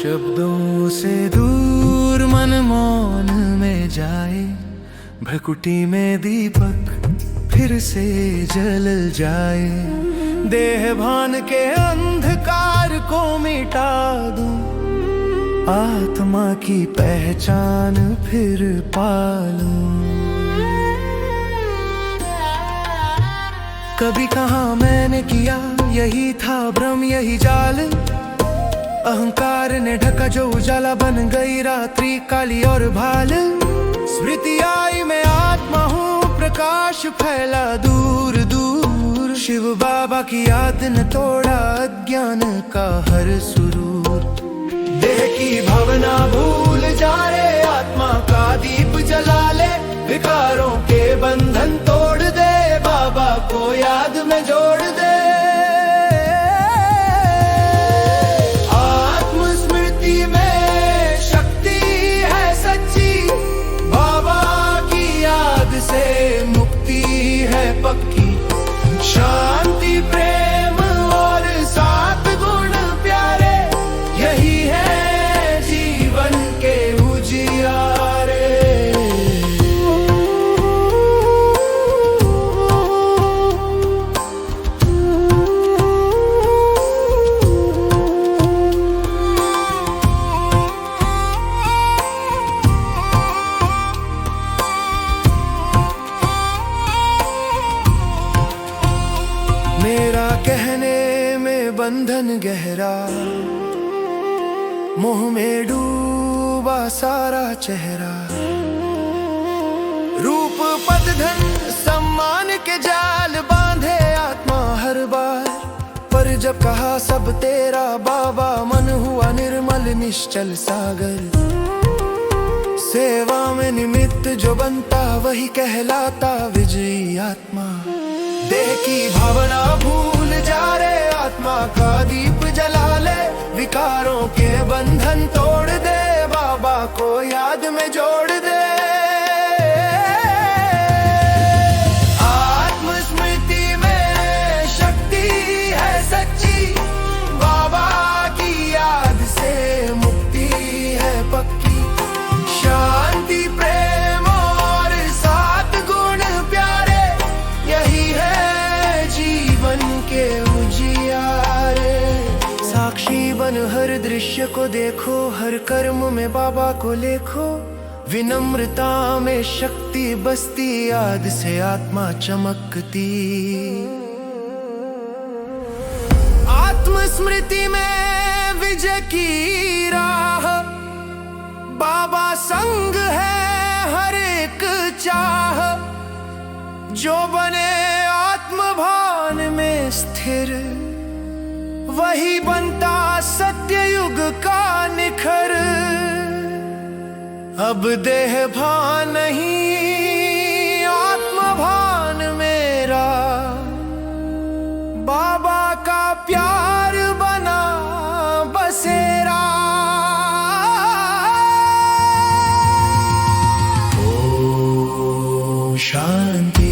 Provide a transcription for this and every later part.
शब्दों से दूर मन मौन में जाए, भ्रकुटी में दीपक फिर से जल जाए। देह भान के अंधकार को मिटा दूं, आत्मा की पहचान फिर पालूं। कभी कहा मैंने किया, यही था भ्रम यही जाल। अहंकार ने ढका जो उजाला, बन गई रात्रि काली और भाल। स्मृति आई मैं आत्मा हूँ, प्रकाश फैला दूर दूर। शिव बाबा की याद ने तोड़ा अज्ञान का हर सुरूर। देह की भावना भूल जा रे, आत्मा का दीप जला ले। विकारों के बंधन तोड़ दे, बाबा को याद में जोड़ दे। आत्मस्मृति में शक्ति है सच्ची, बाबा की याद से मुक्ति है पक्की। शांति प्रेम और सात गुण प्यारे, यही है जीवन के उजियारे। मेरा कहने में बंधन गहरा, मोह में डूबा सारा चेहरा। रूप पद धन सम्मान के जाल बांधे आत्मा हर बार। पर जब कहा सब तेरा बाबा, मन हुआ निर्मल निश्चल सागर। सेवा में निमित्त जो बनता, वही कहलाता विजयी आत्मा। देह की भावना भूल जा रे, आत्मा का दीप जला ले। विकारों के बंधन तोड़ दे, बाबा को याद में जोड़ दे। आत्मस्मृति में शक्ति है सच्ची, बाबा की याद से मुक्ति है पक्की। शांति प्रेम और सात गुण प्यारे, यही है जीवन के उजियारे। साक्षी बन हर दृश्य को देखो, हर कर्म में बाबा को लेखो। विनम्रता में शक्ति बसती, याद से आत्मा चमकती। आत्मस्मृति में विजय की राह, बाबा संग है हर एक चाह। जो बने आत्मभान में स्थिर, वही बनता सत्ययुग का निखर। अब देह भान नहीं आत्मभान मेरा, बाबा का प्यार बना बसेरा। ओ शांति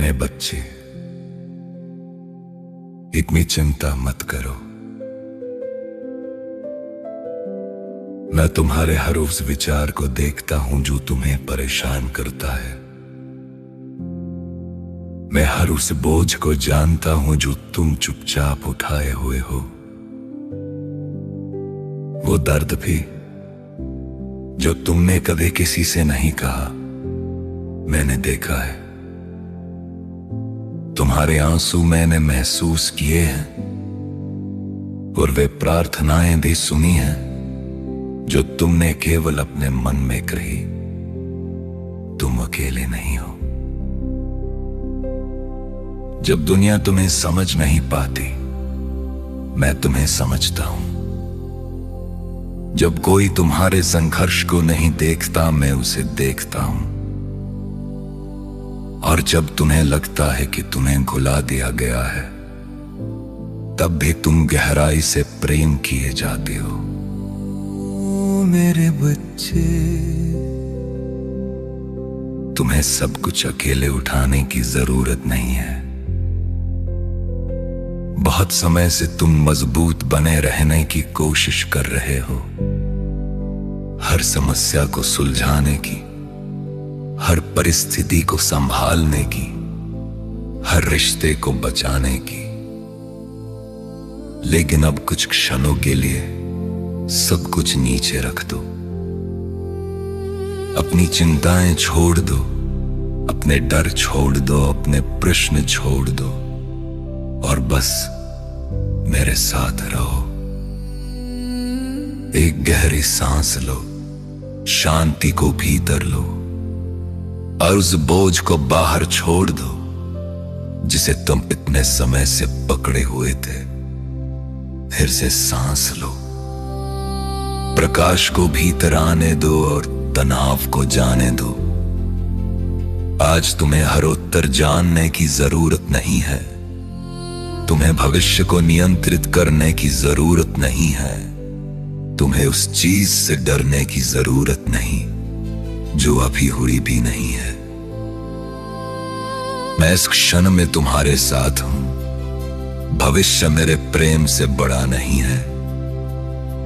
मेरे बच्चे, इतनी चिंता मत करो। मैं तुम्हारे हर उस विचार को देखता हूं जो तुम्हें परेशान करता है। मैं हर उस बोझ को जानता हूं जो तुम चुपचाप उठाए हुए हो। वो दर्द भी जो तुमने कभी किसी से नहीं कहा, मैंने देखा है। तुम्हारे आंसू मैंने महसूस किए हैं और वे प्रार्थनाएं भी सुनी हैं जो तुमने केवल अपने मन में कही। तुम अकेले नहीं हो। जब दुनिया तुम्हें समझ नहीं पाती, मैं तुम्हें समझता हूं। जब कोई तुम्हारे संघर्ष को नहीं देखता, मैं उसे देखता हूं। और जब तुम्हें लगता है कि तुम्हें भुला दिया गया है, तब भी तुम गहराई से प्रेम किए जाते हो। मेरे बच्चे, तुम्हें सब कुछ अकेले उठाने की जरूरत नहीं है। बहुत समय से तुम मजबूत बने रहने की कोशिश कर रहे हो, हर समस्या को सुलझाने की, हर परिस्थिति को संभालने की, हर रिश्ते को बचाने की। लेकिन अब कुछ क्षणों के लिए सब कुछ नीचे रख दो। अपनी चिंताएं छोड़ दो, अपने डर छोड़ दो, अपने प्रश्न छोड़ दो और बस मेरे साथ रहो। एक गहरी सांस लो, शांति को भीतर लो और उस बोझ को बाहर छोड़ दो जिसे तुम इतने समय से पकड़े हुए थे। फिर से सांस लो, प्रकाश को भीतर आने दो और तनाव को जाने दो। आज तुम्हें हर उत्तर जानने की जरूरत नहीं है। तुम्हें भविष्य को नियंत्रित करने की जरूरत नहीं है। तुम्हें उस चीज से डरने की जरूरत नहीं जो अभी हुई भी नहीं है। मैं इस क्षण में तुम्हारे साथ हूं। भविष्य मेरे प्रेम से बड़ा नहीं है।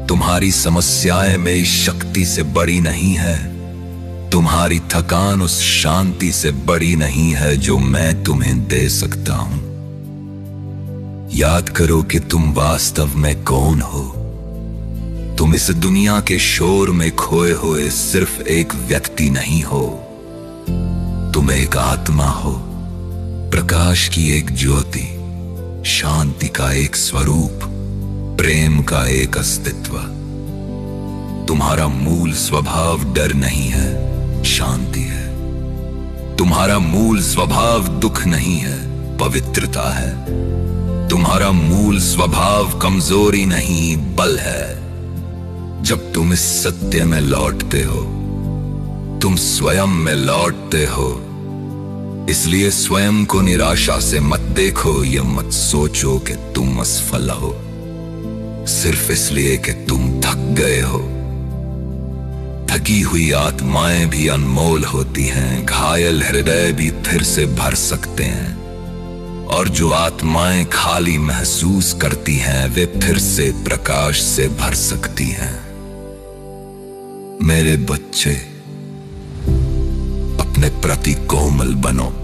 तुम्हारी समस्याएं मेरी शक्ति से बड़ी नहीं है। तुम्हारी थकान उस शांति से बड़ी नहीं है जो मैं तुम्हें दे सकता हूं। याद करो कि तुम वास्तव में कौन हो। तुम इस दुनिया के शोर में खोए हुए सिर्फ एक व्यक्ति नहीं हो। तुम एक आत्मा हो, प्रकाश की एक ज्योति, शांति का एक स्वरूप, प्रेम का एक अस्तित्व। तुम्हारा मूल स्वभाव डर नहीं है, शांति है। तुम्हारा मूल स्वभाव दुख नहीं है, पवित्रता है। तुम्हारा मूल स्वभाव कमजोरी नहीं, बल है। जब तुम इस सत्य में लौटते हो, तुम स्वयं में लौटते हो। इसलिए स्वयं को निराशा से मत देखो, ये मत सोचो कि तुम असफल हो सिर्फ इसलिए कि तुम थक गए हो। थकी हुई आत्माएं भी अनमोल होती हैं। घायल हृदय भी फिर से भर सकते हैं और जो आत्माएं खाली महसूस करती हैं, वे फिर से प्रकाश से भर सकती हैं। मेरे बच्चे, अपने प्रति कोमल बनो।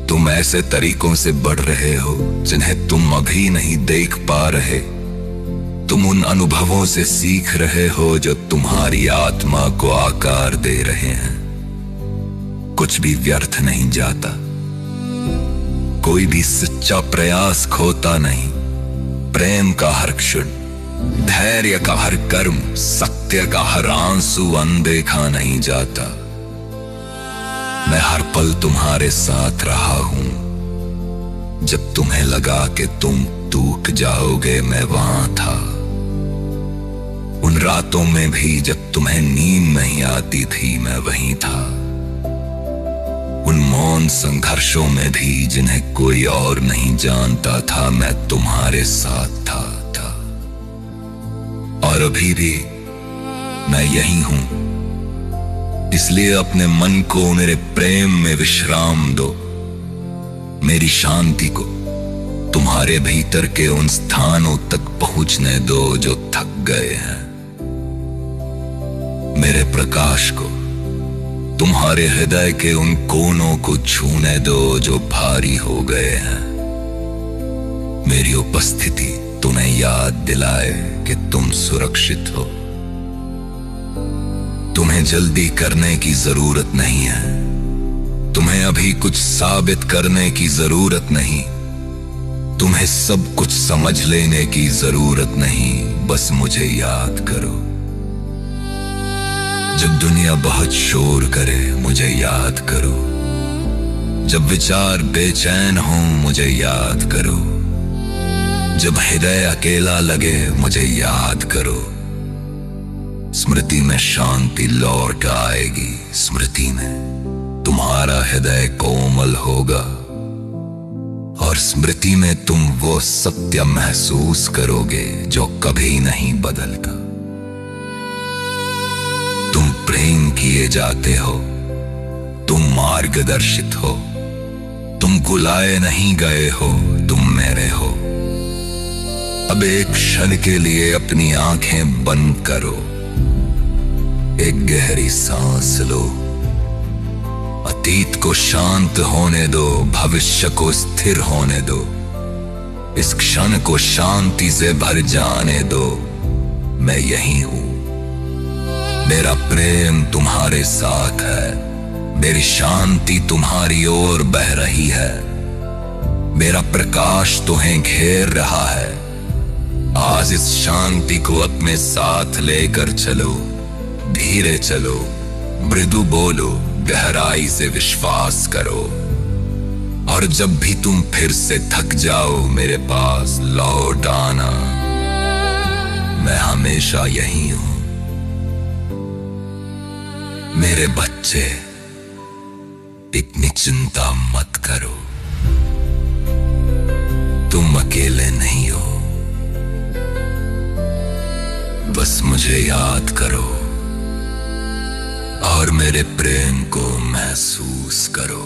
तुम ऐसे तरीकों से बढ़ रहे हो जिन्हें तुम अभी नहीं देख पा रहे। तुम उन अनुभवों से सीख रहे हो जो तुम्हारी आत्मा को आकार दे रहे हैं। कुछ भी व्यर्थ नहीं जाता, कोई भी सच्चा प्रयास खोता नहीं। प्रेम का हर क्षण, धैर्य का हर कर्म, सत्य का हर आंसू अनदेखा नहीं जाता। मैं हर पल तुम्हारे साथ रहा हूं। जब तुम्हें लगा कि तुम टूट जाओगे, मैं वहां था। उन रातों में भी जब तुम्हें नींद नहीं आती थी, मैं वहीं था। उन मौन संघर्षों में भी जिन्हें कोई और नहीं जानता था, मैं तुम्हारे साथ था। और अभी भी मैं यही हूं। इसलिए अपने मन को मेरे प्रेम में विश्राम दो। मेरी शांति को तुम्हारे भीतर के उन स्थानों तक पहुंचने दो जो थक गए हैं। मेरे प्रकाश को तुम्हारे हृदय के उन कोनों को छूने दो जो भारी हो गए हैं। मेरी उपस्थिति तुम्हें याद दिलाए कि तुम सुरक्षित हो। तुम्हें जल्दी करने की जरूरत नहीं है। तुम्हें अभी कुछ साबित करने की जरूरत नहीं। तुम्हें सब कुछ समझ लेने की जरूरत नहीं। बस मुझे याद करो। जब दुनिया बहुत शोर करे मुझे याद करो। जब विचार बेचैन हो मुझे याद करो। जब हृदय अकेला लगे मुझे याद करो। स्मृति में शांति लौट आएगी। स्मृति में तुम्हारा हृदय कोमल होगा और स्मृति में तुम वो सत्य महसूस करोगे जो कभी नहीं बदलता। तुम प्रेम किए जाते हो। तुम मार्गदर्शित हो। तुम बुलाए नहीं गए हो। तुम मेरे हो। अब एक क्षण के लिए अपनी आंखें बंद करो। एक गहरी सांस लो। अतीत को शांत होने दो। भविष्य को स्थिर होने दो। इस क्षण को शांति से भर जाने दो। मैं यही हूं। मेरा प्रेम तुम्हारे साथ है। मेरी शांति तुम्हारी ओर बह रही है। मेरा प्रकाश तुम्हें घेर रहा है। आज इस शांति को अपने साथ लेकर चलो। धीरे चलो। मृदु बोलो। गहराई से विश्वास करो। और जब भी तुम फिर से थक जाओ मेरे पास लौट आना। मैं हमेशा यही हूं। मेरे बच्चे, इतनी चिंता मत करो। तुम अकेले नहीं हो। बस मुझे याद करो और मेरे प्रेम को महसूस करो।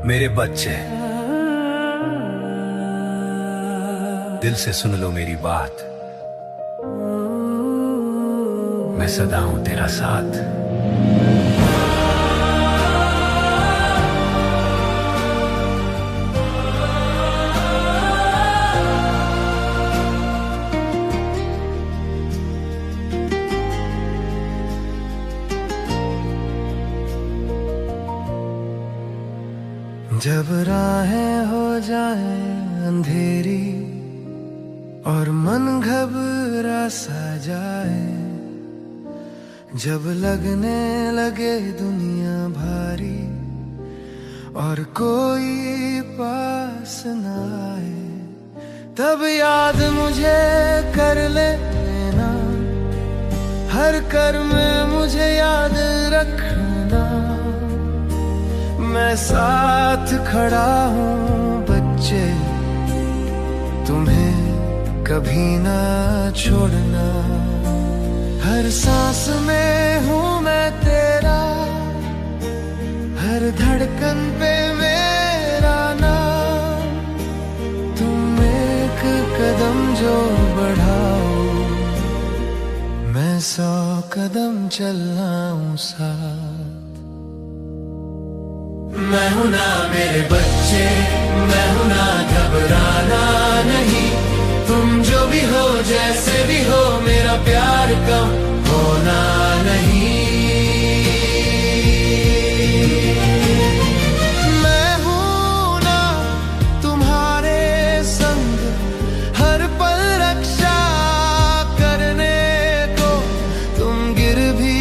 मेरे बच्चे, दिल से सुन लो मेरी बात। मैं सदा हूं तेरा साथ। जब राहें हो जाए अंधेरी और मन घबरा सा जाए, जब लगने लगे दुनिया भारी और कोई पास न आए, तब याद मुझे कर लेना। हर कर्म मुझे याद रखना। मैं साथ खड़ा हूँ बच्चे, तुम्हें कभी ना छोड़ना। हर सांस में हूँ मैं तेरा, हर धड़कन पे मेरा नाम। तुम एक कदम जो बढ़ाओ, मैं 100 कदम चलाऊं साथ। मैं हूं ना मेरे बच्चे, मैं हूं ना, घबराना नहीं। तुम जो भी हो जैसे भी हो, मेरा प्यार कम होना नहीं। मैं हूं ना तुम्हारे संग, हर पल रक्षा करने को। तुम गिर भी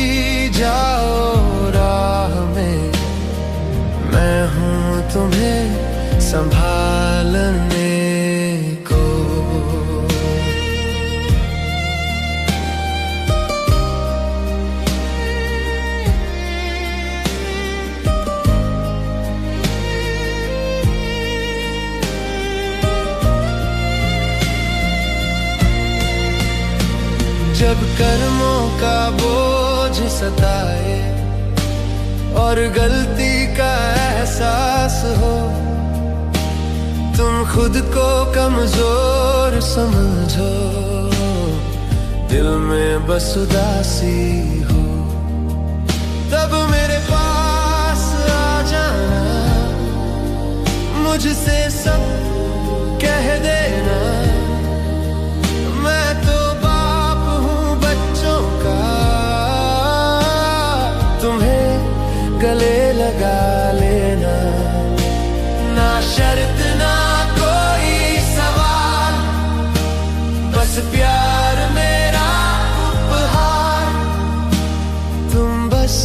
जाओ राह में, मैं हूं तुम्हें संभालने को। जब कर्मों का बोझ सताए और गलती का एहसास हो, तुम खुद को कमजोर समझो, दिल में बस उदासी हो, तब मेरे पास आ जाना, मुझसे सब कह देना। मैं तो बाप हूँ बच्चों का, तुम्हें गले लगा लेना। ना शर्त ना कोई सवाल, बस प्यार मेरा उपहार। तुम बस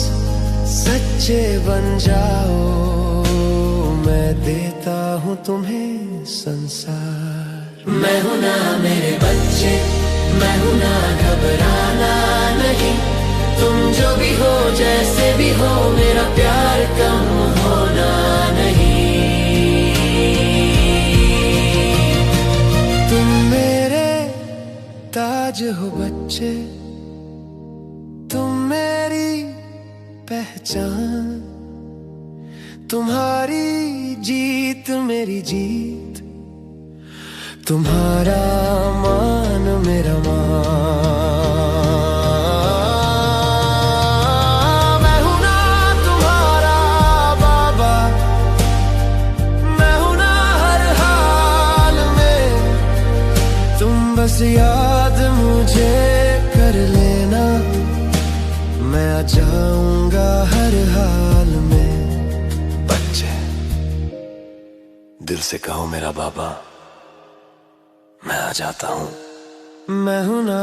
सच्चे बन जाओ, मैं देता हूँ तुम्हें संसार। मैं हूँ ना मेरे बच्चे, मैं हूँ ना, घबराना नहीं। तुम जो भी हो जैसे भी हो, मेरा प्यार कम होना नहीं। तुम मेरे ताज हो बच्चे, तुम मेरी पहचान। तुम्हारी जीत मेरी जीत, तुम्हारा मान मेरा मान। मैं हूं ना तुम्हारा बाबा, मैं हूं ना हर हाल में। तुम बस याद मुझे कर लेना, मैं आ जाऊंगा हर हाल में। दिल से कहो मेरा बाबा, मैं आ जाता हूँ। मैं हूँ ना,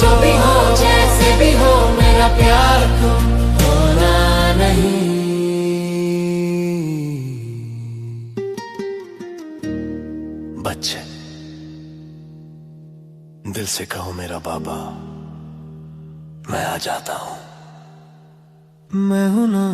जो भी हो जैसे भी हो, मेरा प्यार तुम होना नहीं। बच्चे दिल से कहो मेरा बाबा, मैं आ जाता हूँ। मैं हूं ना।